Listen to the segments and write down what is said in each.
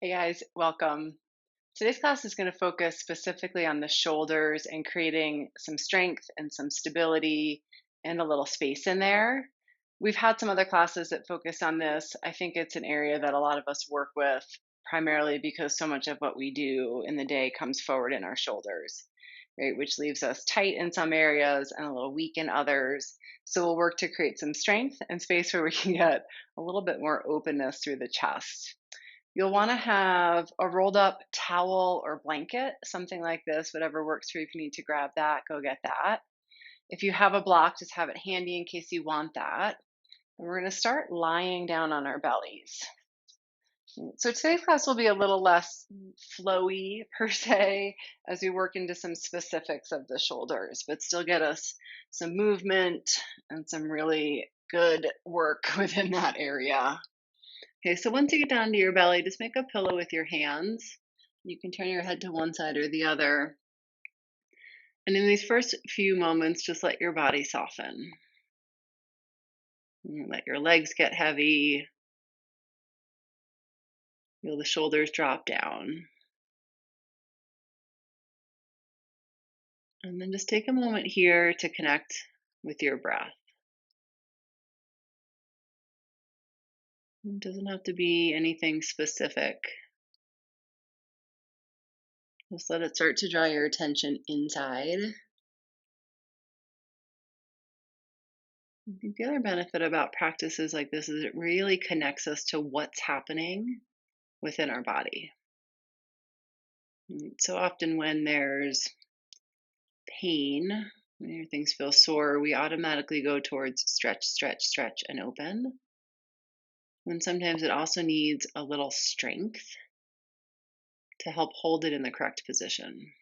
Hey guys, welcome. Today's class is going to focus specifically on the shoulders and creating some strength and some stability and a little space in there. We've had some other classes that focus on this. I think it's an area that a lot of us work with primarily because so much of what we do in the day comes forward in our shoulders, right? Which leaves us tight in some areas and a little weak in others. So we'll work to create some strength and space where we can get a little bit more openness through the chest. You'll want to have a rolled up towel or blanket, something like this, whatever works for you. If you need to grab that, go get that. If you have a block, just have it handy in case you want that. And we're going to start lying down on our bellies. So today's class will be a little less flowy per se as we work into some specifics of the shoulders, but still get us some movement and some really good work within that area. Okay, so once you get down to your belly, just make a pillow with your hands. You can turn your head to one side or the other. And in these first few moments, just let your body soften. Let your legs get heavy. Feel the shoulders drop down. And then just take a moment here to connect with your breath. It doesn't have to be anything specific. Just let it start to draw your attention inside. I think the other benefit about practices like this is it really connects us to what's happening within our body. So often, when there's pain, when things feel sore, we automatically go towards stretch, stretch, stretch, and open. And sometimes it also needs a little strength to help hold it in the correct position.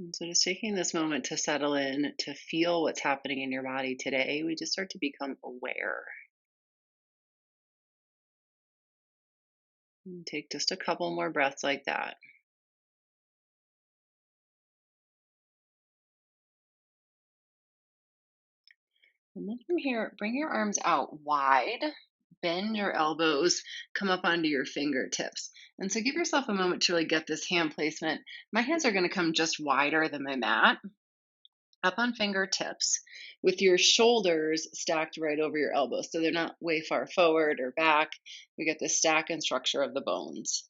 And so, just taking this moment to settle in, to feel what's happening in your body today, we just start to become aware. And take just a couple more breaths like that. And then from here, bring your arms out wide, bend your elbows, come up onto your fingertips. And so give yourself a moment to really get this hand placement. My hands are going to come just wider than my mat, up on fingertips, with your shoulders stacked right over your elbows. So they're not way far forward or back. We get this stack and structure of the bones.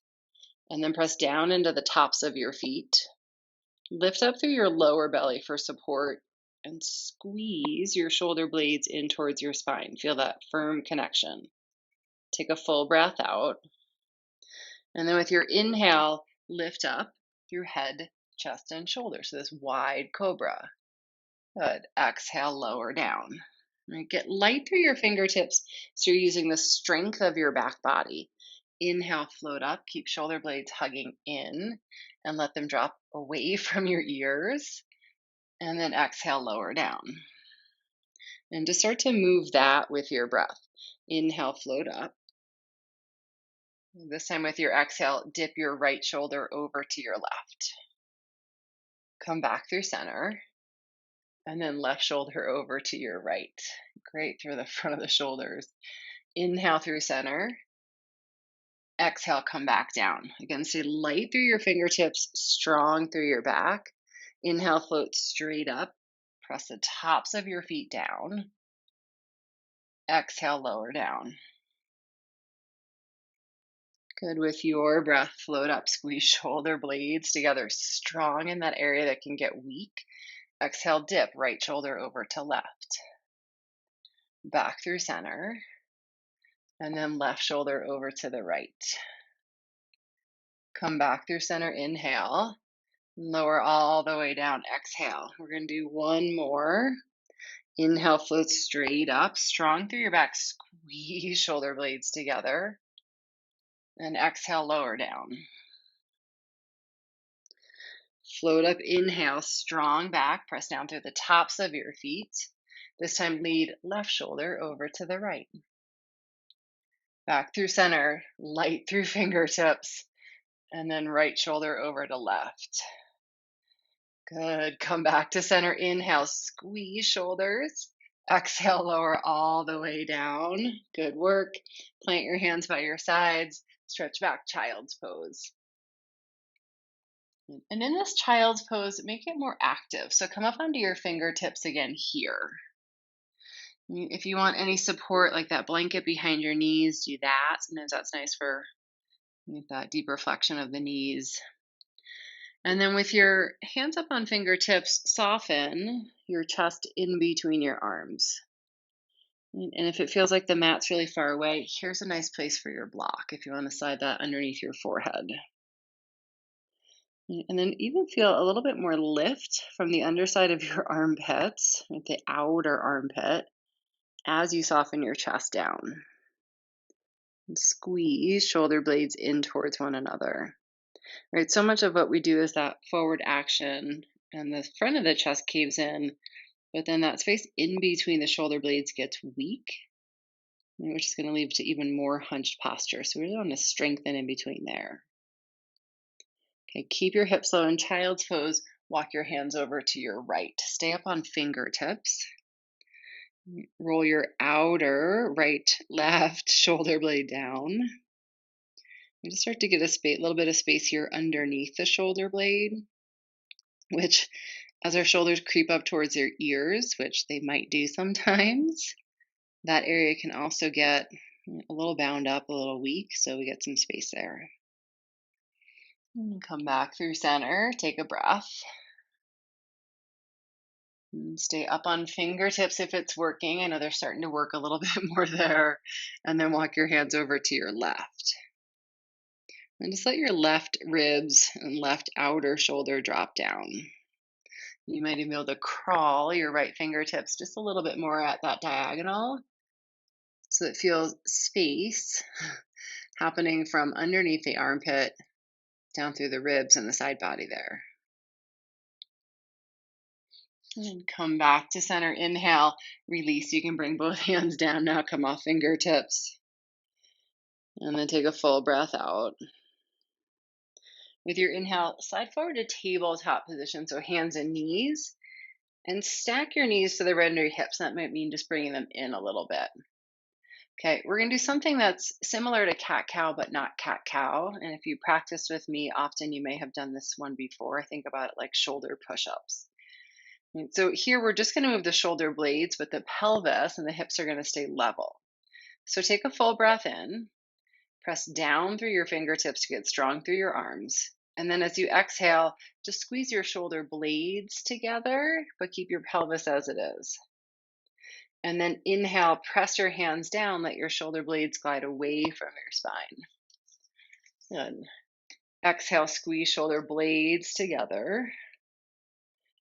And then press down into the tops of your feet. Lift up through your lower belly for support and squeeze your shoulder blades in towards your spine. Feel that firm connection. Take a full breath out. And then with your inhale, lift up through head, chest, and shoulders. So this wide cobra. Good. Exhale, lower down. All right, get light through your fingertips so you're using the strength of your back body. Inhale, float up. Keep shoulder blades hugging in and let them drop away from your ears. And then exhale, lower down. And just start to move that with your breath. Inhale, float up. This time with your exhale, dip your right shoulder over to your left. Come back through center. And then left shoulder over to your right. Great, through the front of the shoulders. Inhale through center. Exhale, come back down. Again, stay light through your fingertips, strong through your back. Inhale, float straight up. Press the tops of your feet down. Exhale, lower down. Good. With your breath, float up, squeeze shoulder blades together, strong in that area that can get weak. Exhale, dip, right shoulder over to left. Back through center. And then left shoulder over to the right. Come back through center, inhale. Lower all the way down, exhale. We're going to do one more. Inhale, float straight up, strong through your back, squeeze shoulder blades together. And exhale, lower down. Float up, inhale, strong back, press down through the tops of your feet. This time lead left shoulder over to the right. Back through center, light through fingertips, and then right shoulder over to left. Good. Come back to center, inhale, squeeze shoulders. Exhale, lower all the way down. Good work. Plant your hands by your sides. Stretch back, child's pose. And in this child's pose, make it more active. So come up onto your fingertips again here. If you want any support, like that blanket behind your knees, do that. Sometimes that's nice for that deeper flexion of the knees. And then with your hands up on fingertips, soften your chest in between your arms. And if it feels like the mat's really far away, here's a nice place for your block if you want to slide that underneath your forehead. And then even feel a little bit more lift from the underside of your armpits, like the outer armpit, as you soften your chest down. And squeeze shoulder blades in towards one another. Right, so much of what we do is that forward action, and the front of the chest caves in, but then that space in between the shoulder blades gets weak, which is going to lead to even more hunched posture. So we really want to strengthen in between there. Okay, keep your hips low in child's pose. Walk your hands over to your right. Stay up on fingertips. Roll your outer right, left shoulder blade down. And just start to get a little bit of space here underneath the shoulder blade, which as our shoulders creep up towards your ears, which they might do sometimes, that area can also get a little bound up, a little weak, so we get some space there. And come back through center, take a breath. And stay up on fingertips if it's working. I know they're starting to work a little bit more there. And then walk your hands over to your left. And just let your left ribs and left outer shoulder drop down. You might even be able to crawl your right fingertips just a little bit more at that diagonal, so it feels space happening from underneath the armpit down through the ribs and the side body there. And come back to center. Inhale, release. You can bring both hands down now. Come off fingertips. And then take a full breath out. With your inhale, slide forward to tabletop position, so hands and knees. And stack your knees to the right under your hips. That might mean just bringing them in a little bit. Okay, we're going to do something that's similar to cat-cow, but not cat-cow. And if you practiced with me often, you may have done this one before. I think about it like shoulder push-ups. So here we're just going to move the shoulder blades, but the pelvis and the hips are going to stay level. So take a full breath in, press down through your fingertips to get strong through your arms. And then as you exhale, just squeeze your shoulder blades together, but keep your pelvis as it is. And then inhale, press your hands down, let your shoulder blades glide away from your spine. Good. Exhale, squeeze shoulder blades together.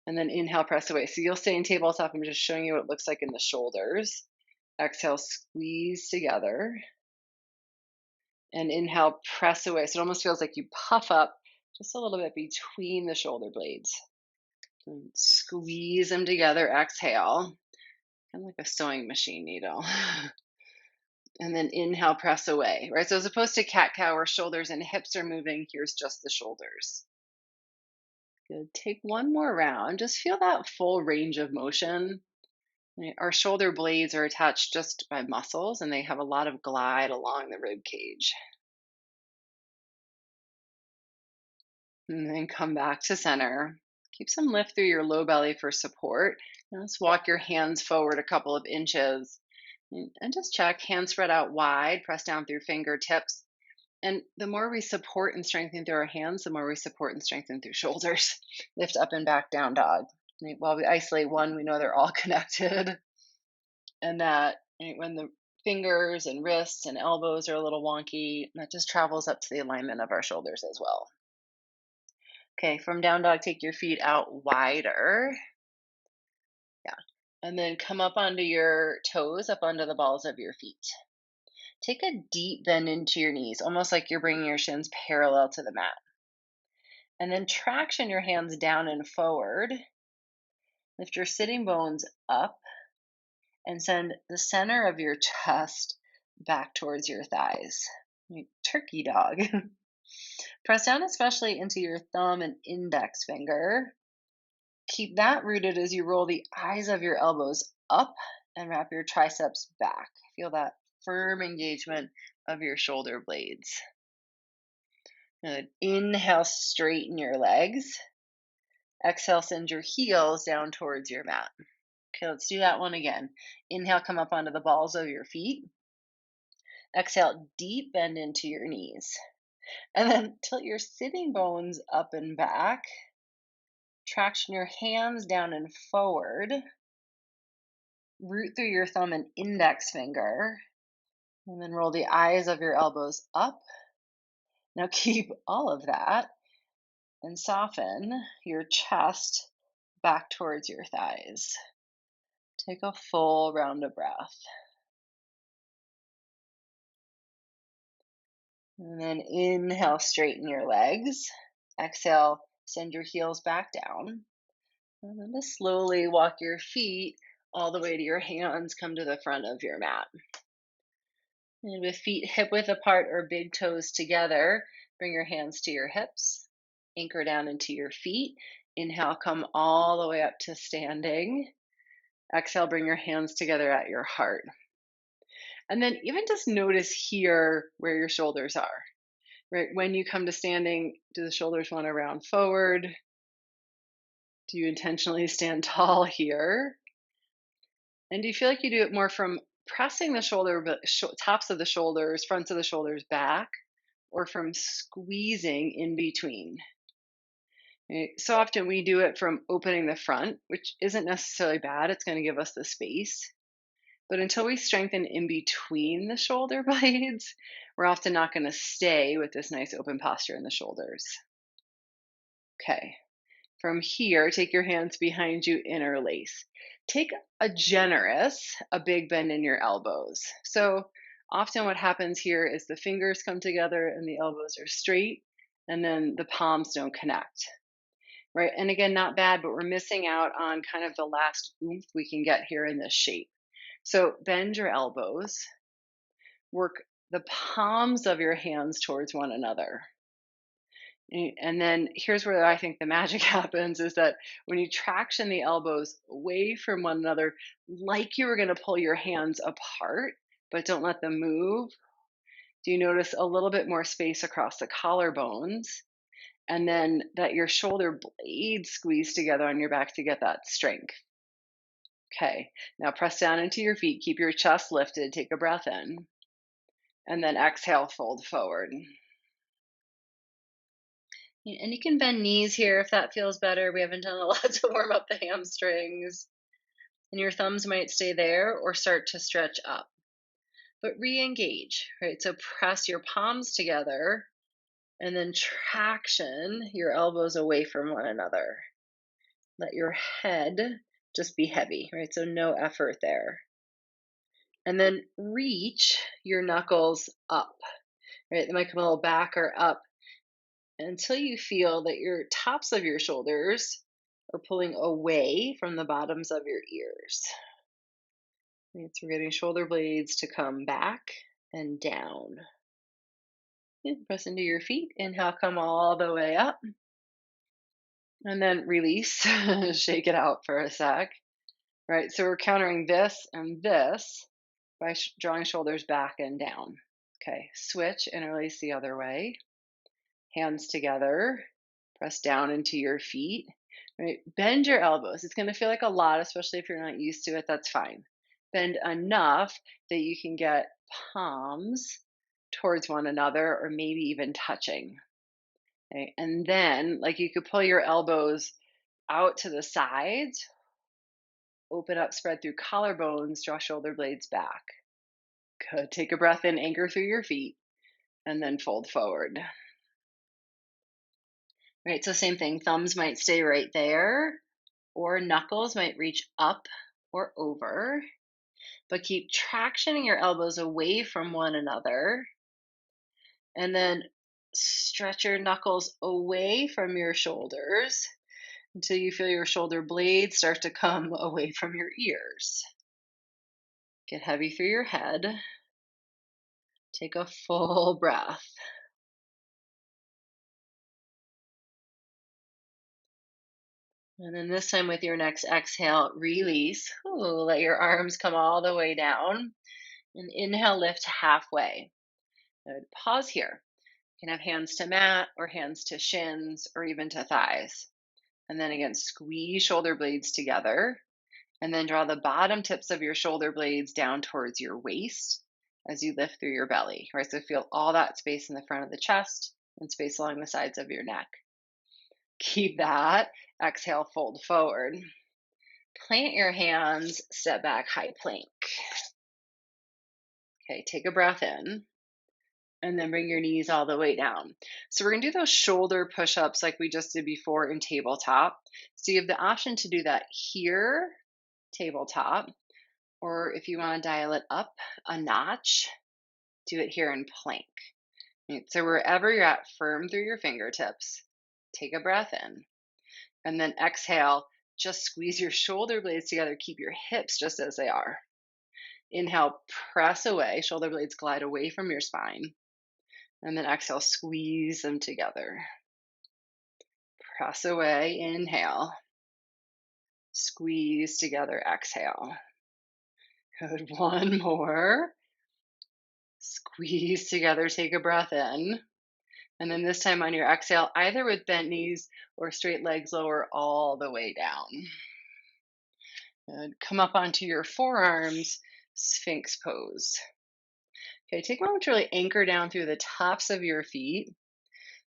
And then inhale, press away. So you'll stay in tabletop. I'm just showing you what it looks like in the shoulders. Exhale, squeeze together. And inhale, press away. So it almost feels like you puff up just a little bit between the shoulder blades. And squeeze them together. Exhale. Kind of like a sewing machine needle. And then inhale, press away, right? So as opposed to cat-cow where shoulders and hips are moving, here's just the shoulders. Good. Take one more round. Just feel that full range of motion. Right? Our shoulder blades are attached just by muscles, and they have a lot of glide along the rib cage. And then come back to center. Keep some lift through your low belly for support. Now let's walk your hands forward a couple of inches. And just check, hands spread out wide, press down through fingertips. And the more we support and strengthen through our hands, the more we support and strengthen through shoulders. Lift up and back, down dog. While we isolate one, we know they're all connected. And that when the fingers and wrists and elbows are a little wonky, that just travels up to the alignment of our shoulders as well. Okay, from down dog, take your feet out wider. Yeah. And then come up onto your toes, up onto the balls of your feet. Take a deep bend into your knees, almost like you're bringing your shins parallel to the mat. And then traction your hands down and forward. Lift your sitting bones up and send the center of your chest back towards your thighs. Turkey dog. Press down especially into your thumb and index finger. Keep that rooted as you roll the eyes of your elbows up and wrap your triceps back. Feel that firm engagement of your shoulder blades. Good. Inhale, straighten your legs. Exhale, send your heels down towards your mat. Okay, let's do that one again. Inhale, come up onto the balls of your feet. Exhale, deep bend into your knees. And then tilt your sitting bones up and back. Traction your hands down and forward. Root through your thumb and index finger. And then roll the eyes of your elbows up. Now keep all of that and soften your chest back towards your thighs. Take a full round of breath. And then inhale, straighten your legs. Exhale, send your heels back down. And then just slowly walk your feet all the way to your hands, come to the front of your mat. And with feet hip width apart or big toes together, bring your hands to your hips. Anchor down into your feet. Inhale, come all the way up to standing. Exhale, bring your hands together at your heart. And then even just notice here where your shoulders are. Right, when you come to standing, do the shoulders want to round forward? Do you intentionally stand tall here? And do you feel like you do it more from pressing the tops of the shoulders, fronts of the shoulders back, or from squeezing in between? Right? So often we do it from opening the front, which isn't necessarily bad. It's going to give us the space. But until we strengthen in between the shoulder blades, we're often not going to stay with this nice open posture in the shoulders. Okay. From here, take your hands behind you, interlace. Take a big bend in your elbows. So often what happens here is the fingers come together and the elbows are straight, and then the palms don't connect. Right? And again, not bad, but we're missing out on kind of the last oomph we can get here in this shape. So bend your elbows, work the palms of your hands towards one another. And then here's where I think the magic happens is that when you traction the elbows away from one another, like you were going to pull your hands apart, but don't let them move, do you notice a little bit more space across the collarbones? And then that your shoulder blades squeeze together on your back to get that strength. Okay, now press down into your feet, keep your chest lifted, take a breath in, and then exhale, fold forward. And you can bend knees here if that feels better. We haven't done a lot to warm up the hamstrings. And your thumbs might stay there or start to stretch up. But re-engage, right? So press your palms together and then traction your elbows away from one another. Let your head just be heavy, right? So no effort there. And then reach your knuckles up, right? They might come a little back or up until you feel that your tops of your shoulders are pulling away from the bottoms of your ears. So we're getting shoulder blades to come back and down. And press into your feet. Inhale, come all the way up. And then release. Shake it out for a sec. Right, so we're countering this and this by drawing shoulders back and down. Okay, switch, interlace the other way. Hands together. Press down into your feet. Right, bend your elbows. It's going to feel like a lot, especially if you're not used to it. That's fine. Bend enough that you can get palms towards one another or maybe even touching. Okay? And then, like you could pull your elbows out to the sides, open up, spread through collarbones, draw shoulder blades back. Good. Take a breath in, anchor through your feet, and then fold forward. Right, so same thing. Thumbs might stay right there, or knuckles might reach up or over. But keep tractioning your elbows away from one another. And then stretch your knuckles away from your shoulders until you feel your shoulder blades start to come away from your ears. Get heavy through your head. Take a full breath. And then this time with your next exhale, release. Ooh, let your arms come all the way down. And inhale, lift halfway. Good. Pause here. You can have hands to mat or hands to shins or even to thighs. And then again, squeeze shoulder blades together. And then draw the bottom tips of your shoulder blades down towards your waist as you lift through your belly. Right. So feel all that space in the front of the chest and space along the sides of your neck. Keep that. Exhale, fold forward. Plant your hands, step back, high plank. Okay, take a breath in and then bring your knees all the way down. So we're gonna do those shoulder push-ups like we just did before in tabletop. So you have the option to do that here, tabletop, or if you wanna dial it up a notch, do it here in plank. Right, so wherever you're at, firm through your fingertips. Take a breath in and then exhale. Just squeeze your shoulder blades together. Keep your hips just as they are. Inhale, press away. Shoulder blades glide away from your spine. And then exhale, squeeze them together. Press away. Inhale. Squeeze together. Exhale. Good. One more. Squeeze together. Take a breath in. And then this time on your exhale, either with bent knees or straight legs, lower all the way down. Good. Come up onto your forearms, Sphinx pose. Okay, take a moment to really anchor down through the tops of your feet.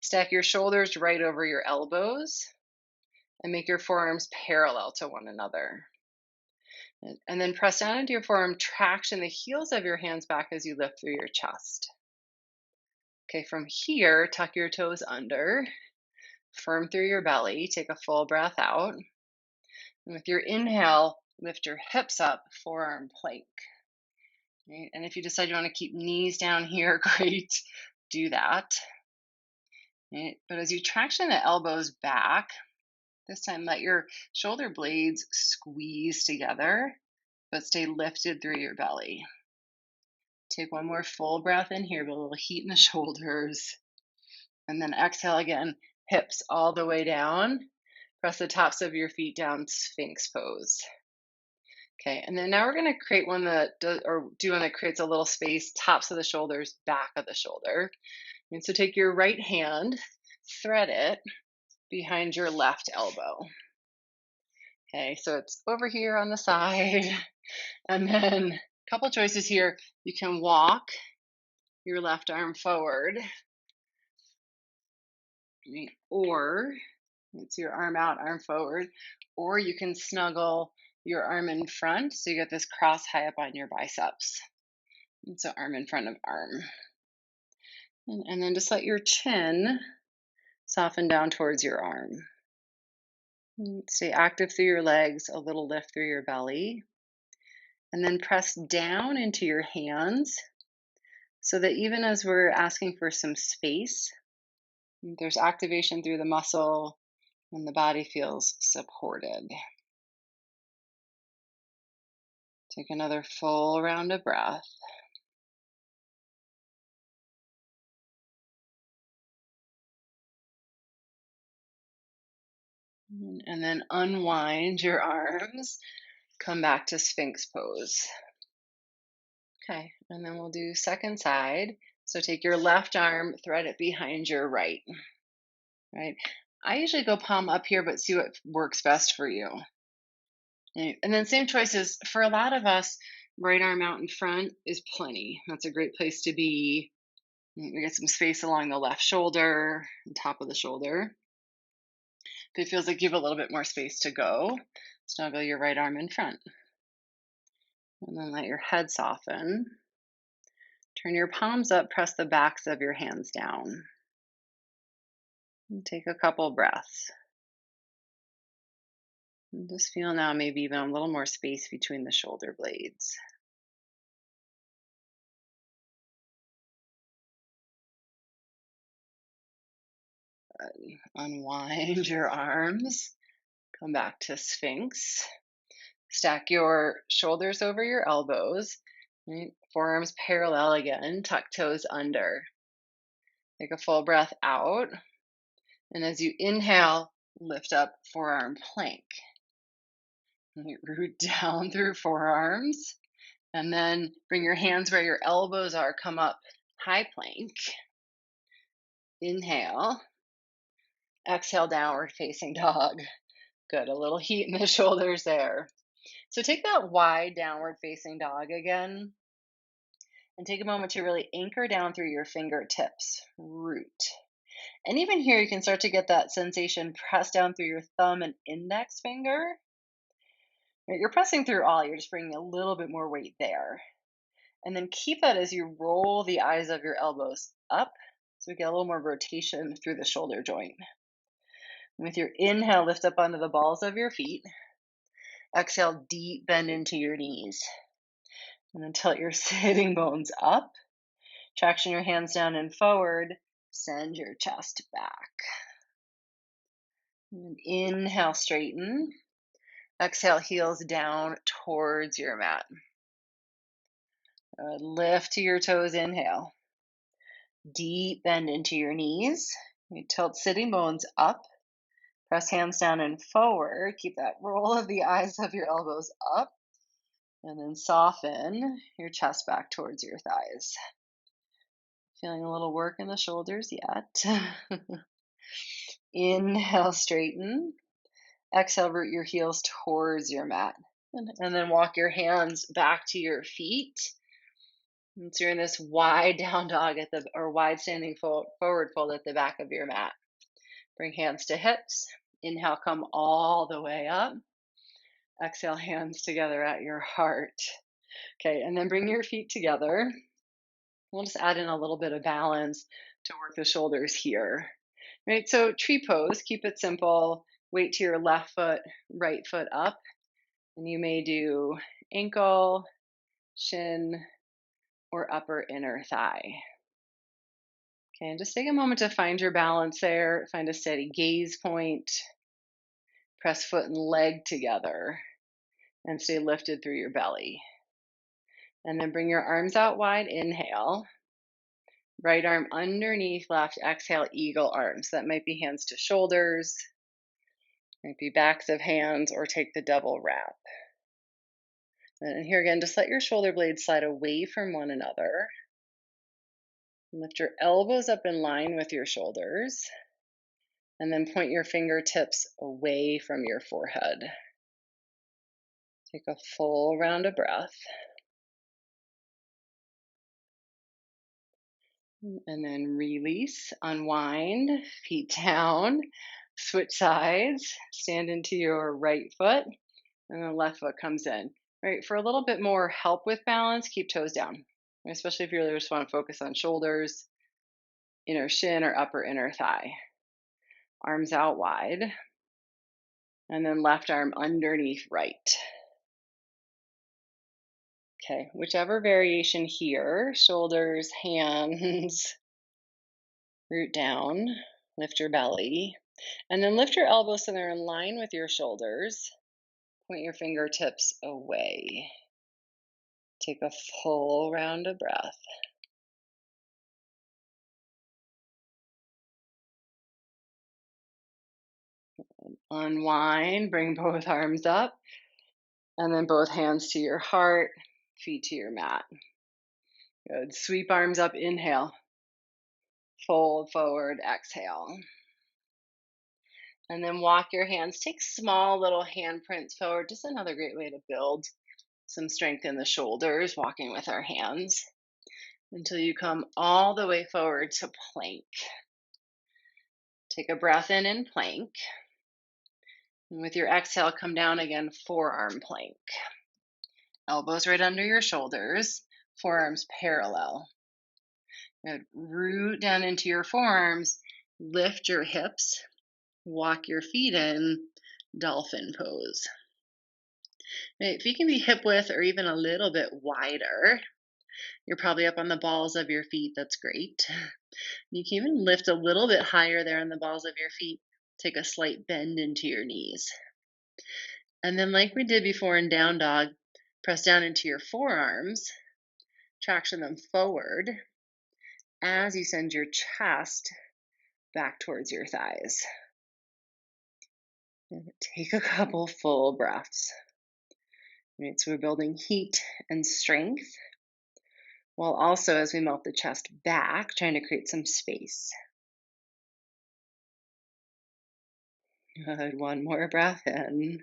Stack your shoulders right over your elbows and make your forearms parallel to one another. And then press down into your forearm, traction the heels of your hands back as you lift through your chest. Okay, from here, tuck your toes under, firm through your belly, take a full breath out. And with your inhale, lift your hips up, forearm plank. Right? And if you decide you want to keep knees down here, great, do that. Right? But as you traction the elbows back, this time let your shoulder blades squeeze together, but stay lifted through your belly. Take one more full breath in here, but a little heat in the shoulders. And then exhale again, hips all the way down. Press the tops of your feet down, Sphinx pose. Okay, and then now we're going to create one that does, or do one that creates a little space, tops of the shoulders, back of the shoulder. And so take your right hand, thread it behind your left elbow. Okay, so it's over here on the side. And then a couple choices here. You can walk your left arm forward, right? Or it's your arm out, arm forward, or you can snuggle your arm in front so you get this cross high up on your biceps. And so arm in front of arm. And then just let your chin soften down towards your arm. And stay active through your legs, a little lift through your belly. And then press down into your hands so that even as we're asking for some space, there's activation through the muscle and the body feels supported. Take another full round of breath. And then unwind your arms. Come back to Sphinx pose. Okay, and then we'll do second side. So take your left arm, thread it behind your right. Right. I usually go palm up here, but see what works best for you. Right. And then same choices for a lot of us. Right arm out in front is plenty. That's a great place to be. You get some space along the left shoulder, and top of the shoulder. If it feels like you have a little bit more space to go, snuggle your right arm in front. And then let your head soften. Turn your palms up, press the backs of your hands down. And take a couple breaths. And just feel now maybe even a little more space between the shoulder blades. Unwind your arms. Come back to Sphinx. Stack your shoulders over your elbows. Right? Forearms parallel again. Tuck toes under. Take a full breath out. And as you inhale, Lift up forearm plank. Root down through forearms. And then bring your hands where your elbows are. Come up high plank. Inhale. Exhale, downward facing dog. Good. A little heat in the shoulders there. So take that wide downward facing dog again. And take a moment to really anchor down through your fingertips. Root. And even here, you can start to get that sensation press down through your thumb and index finger. Right, you're pressing through all, you're just bringing a little bit more weight there. And then keep that as you roll the eyes of your elbows up so we get a little more rotation through the shoulder joint. And with your inhale, lift up onto the balls of your feet. Exhale, deep bend into your knees. And then tilt your sitting bones up. Traction your hands down and forward. Send your chest back. And then inhale, straighten. Exhale, heels down towards your mat. Lift to your toes, inhale. Deep bend into your knees. You tilt sitting bones up. Press hands down and forward. Keep that roll of the eyes of your elbows up. And then soften your chest back towards your thighs. Feeling a little work in the shoulders yet. Inhale, straighten. Exhale, root your heels towards your mat. And then walk your hands back to your feet. And so you're in this wide down dog or wide standing forward fold at the back of your mat. Bring hands to hips. Inhale, come all the way up. Exhale, hands together at your heart. Okay, and then bring your feet together. We'll just add in a little bit of balance to work the shoulders here. Right, so tree pose, keep it simple. Weight to your left foot, right foot up. And you may do ankle, shin, or upper inner thigh. Okay, and just take a moment to find your balance there. Find a steady gaze point. Press foot and leg together and stay lifted through your belly. And then bring your arms out wide. Inhale. Right arm underneath left. Exhale, eagle arms. That might be hands to shoulders, might be backs of hands, or take the double wrap. And here again, just let your shoulder blades slide away from one another. Lift your elbows up in line with your shoulders. And then point your fingertips away from your forehead. Take a full round of breath. And then release, unwind, feet down, switch sides, stand into your right foot, and the left foot comes in. Right, for a little bit more help with balance, keep toes down, especially if you really just want to focus on shoulders, inner shin, or upper inner thigh. Arms out wide, and then left arm underneath right. Okay, whichever variation here, shoulders, hands, root down, lift your belly, and then lift your elbows so they're in line with your shoulders. Point your fingertips away. Take a full round of breath. Unwind, bring both arms up, and then both hands to your heart, feet to your mat. Good. Sweep arms up, inhale. Fold forward, exhale. And then walk your hands. Take small little handprints forward. Just another great way to build some strength in the shoulders, walking with our hands until you come all the way forward to plank. Take a breath in plank. And with your exhale, come down again, forearm plank. Elbows right under your shoulders, forearms parallel. Good. Root down into your forearms, lift your hips, walk your feet in, dolphin pose. Right, if you can be hip width or even a little bit wider, you're probably up on the balls of your feet. That's great. You can even lift a little bit higher there on the balls of your feet. Take a slight bend into your knees. And then like we did before in down dog, press down into your forearms, traction them forward as you send your chest back towards your thighs. And take a couple full breaths. Right, so we're building heat and strength while also, as we melt the chest back, trying to create some space. Good. One more breath in.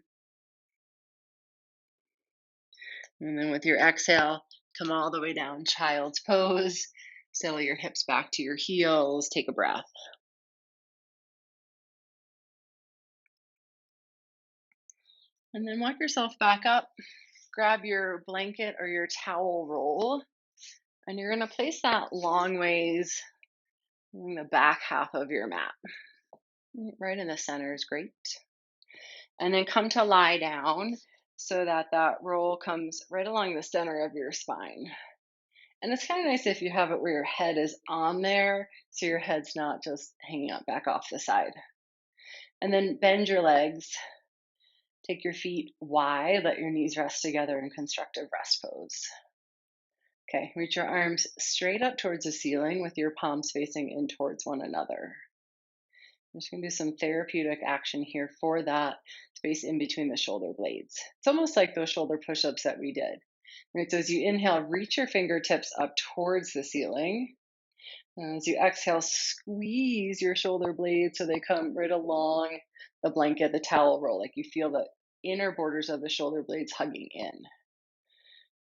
And then with your exhale, come all the way down, child's pose. Settle your hips back to your heels. Take a breath. And then walk yourself back up. Grab your blanket or your towel roll. And you're going to place that long ways along the back half of your mat. Right in the center is great. And then come to lie down so that that roll comes right along the center of your spine. And it's kind of nice if you have it where your head is on there, so your head's not just hanging up back off the side. And then bend your legs. Take your feet wide, let your knees rest together in constructive rest pose. Okay, reach your arms straight up towards the ceiling with your palms facing in towards one another. I'm just going to do some therapeutic action here for that space in between the shoulder blades. It's almost like those shoulder push ups that we did. Right, so as you inhale, reach your fingertips up towards the ceiling. And as you exhale, squeeze your shoulder blades so they come right along the blanket, the towel roll, like you feel the inner borders of the shoulder blades hugging in.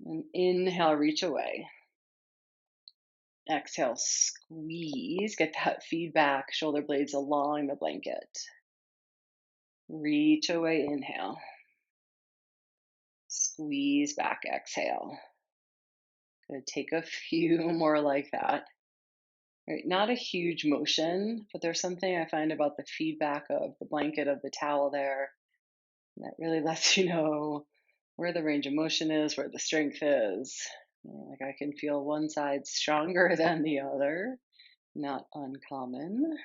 And inhale, reach away. Exhale, squeeze. Get that feedback, shoulder blades along the blanket. Reach away, inhale. Squeeze back, exhale. Good. Take a few more like that. Right, not a huge motion, but there's something I find about the feedback of the blanket, of the towel there, that really lets you know where the range of motion is, where the strength is. Like I can feel one side stronger than the other, not uncommon.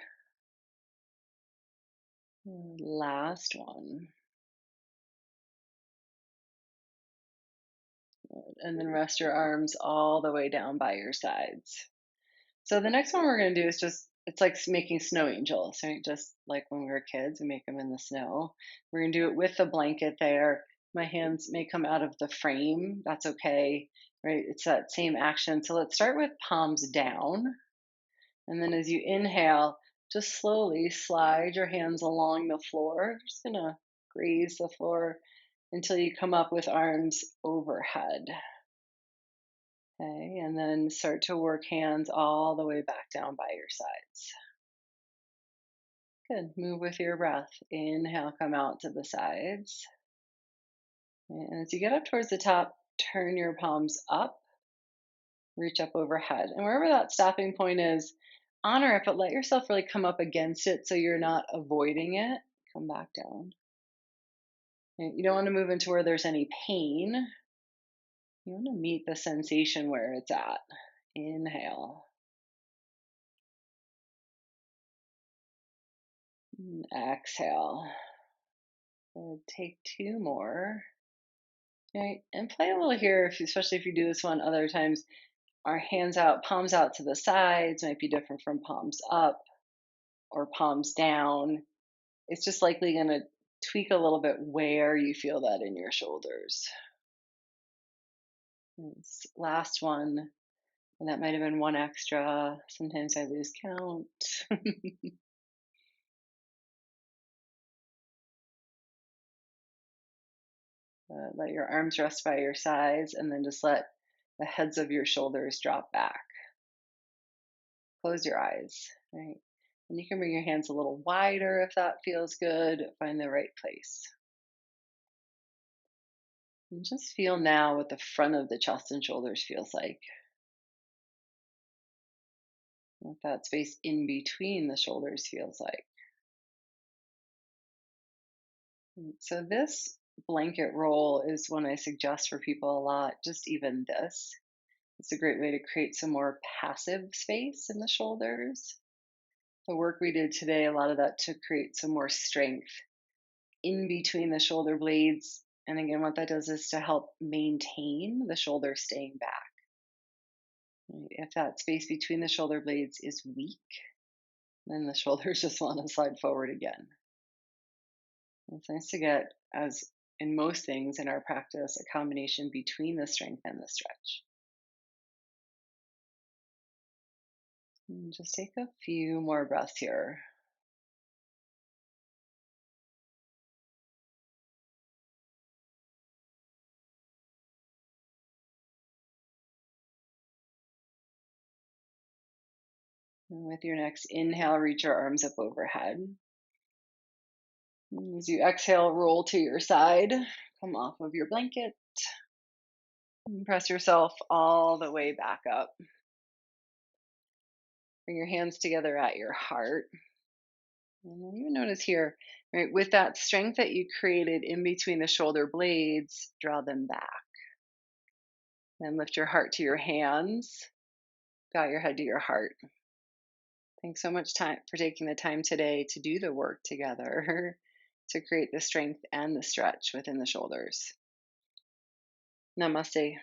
Last one. Good. And then rest your arms all the way down by your sides. So the next one we're going to do is just, it's like making snow angels, right? Just like when we were kids, we make them in the snow. We're going to do it with the blanket there. My hands may come out of the frame. That's okay, right? It's that same action. So let's start with palms down. And then as you inhale, just slowly slide your hands along the floor. Just going to graze the floor until you come up with arms overhead. Okay, and then start to work hands all the way back down by your sides. Good. Move with your breath. Inhale, come out to the sides. And as you get up towards the top, turn your palms up, reach up overhead. And wherever that stopping point is, honor it, but let yourself really come up against it so you're not avoiding it. Come back down. And you don't want to move into where there's any pain. You want to meet the sensation where it's at. Inhale. And exhale. Take two more. Right, and play a little here, especially if you do this one other times. Our hands out, palms out to the sides might be different from palms up or palms down. It's just likely going to tweak a little bit where you feel that in your shoulders. Last one, and that might have been one extra. Sometimes I lose count. Let your arms rest by your sides, and then just let the heads of your shoulders drop back. Close your eyes, right? And you can bring your hands a little wider if that feels good. Find the right place. And just feel now what the front of the chest and shoulders feels like. What that space in between the shoulders feels like. So this blanket roll is one I suggest for people a lot, just even this. It's a great way to create some more passive space in the shoulders. The work we did today, a lot of that to create some more strength in between the shoulder blades. And again, what that does is to help maintain the shoulder staying back. Right? If that space between the shoulder blades is weak, then the shoulders just want to slide forward again. It's nice to get, as in most things in our practice, a combination between the strength and the stretch. And just take a few more breaths here. And with your next inhale, reach your arms up overhead. And as you exhale, roll to your side, come off of your blanket, and press yourself all the way back up. Bring your hands together at your heart. And then you notice here, right, with that strength that you created in between the shoulder blades, draw them back. Then lift your heart to your hands, bow your head to your heart. Thanks so much for taking the time today to do the work together to create the strength and the stretch within the shoulders. Namaste.